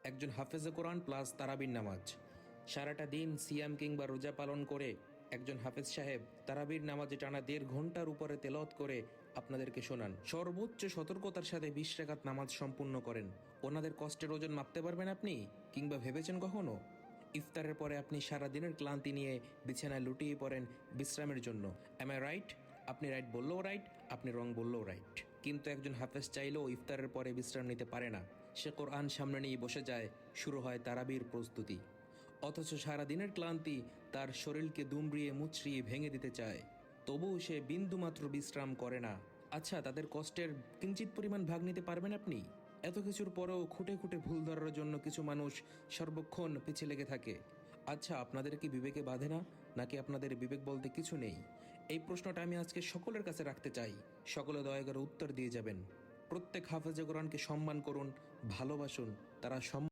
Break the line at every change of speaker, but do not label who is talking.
একজন হাফেজে কোরআন প্লাস তারাবির নামাজ, সারাটা দিন সিয়াম কিংবা রোজা পালন করে একজন হাফেজ সাহেব তারাবির নামাজে টানা 1.5 ঘন্টার উপরে তেলাওয়াত করে আপনাদেরকে শোনান। সর্বোচ্চ সতর্কতার সাথে 20 রাকাত নামাজ সম্পূর্ণ করেন। ওনাদের কষ্টের ওজন মাপতে পারবেন আপনি? কিংবা ভেবেছেন কখনো? ইফতারের পরে আপনি সারা দিনের ক্লান্তি নিয়ে বিছানায় লুটিয়ে পড়েন বিশ্রামের জন্য। Am I right? আপনি রাইট বললেও রাইট, আপনি রং বললেও রাইট। কিন্তু একজন হাফেজ চাইলেও ইফতারের পরে বিশ্রাম নিতে পারে না। সে কোরআন সামনে নিয়ে বসে যায়, শুরু হয় তারাবির প্রস্তুতি। অথচ সারা দিনের ক্লান্তি তার শরীরকে দুমড়িয়ে মুচড়িয়ে ভেঙে দিতে চায়, তবুও সে বিন্দুমাত্র বিশ্রাম করে না। আচ্ছা, তাদের কষ্টের কিঞ্চিত পরিমাণ ভাগ নিতে পারবেন আপনি? এত কিছুর পরেও খুঁটে খুঁটে ভুল ধরার জন্য কিছু মানুষ সর্বক্ষণ পিছে লেগে থাকে। আচ্ছা, আপনাদের কি বিবেকে বাঁধে না, নাকি আপনাদের বিবেক বলতে কিছু নেই? এই প্রশ্নটা আমি আজকে সকলের কাছে রাখতে চাই। সকলে দয়া করে উত্তর দিয়ে যাবেন। প্রত্যেক হাফেজে কোরআনকে সম্মান করুন, ভালোবাসুন। তারা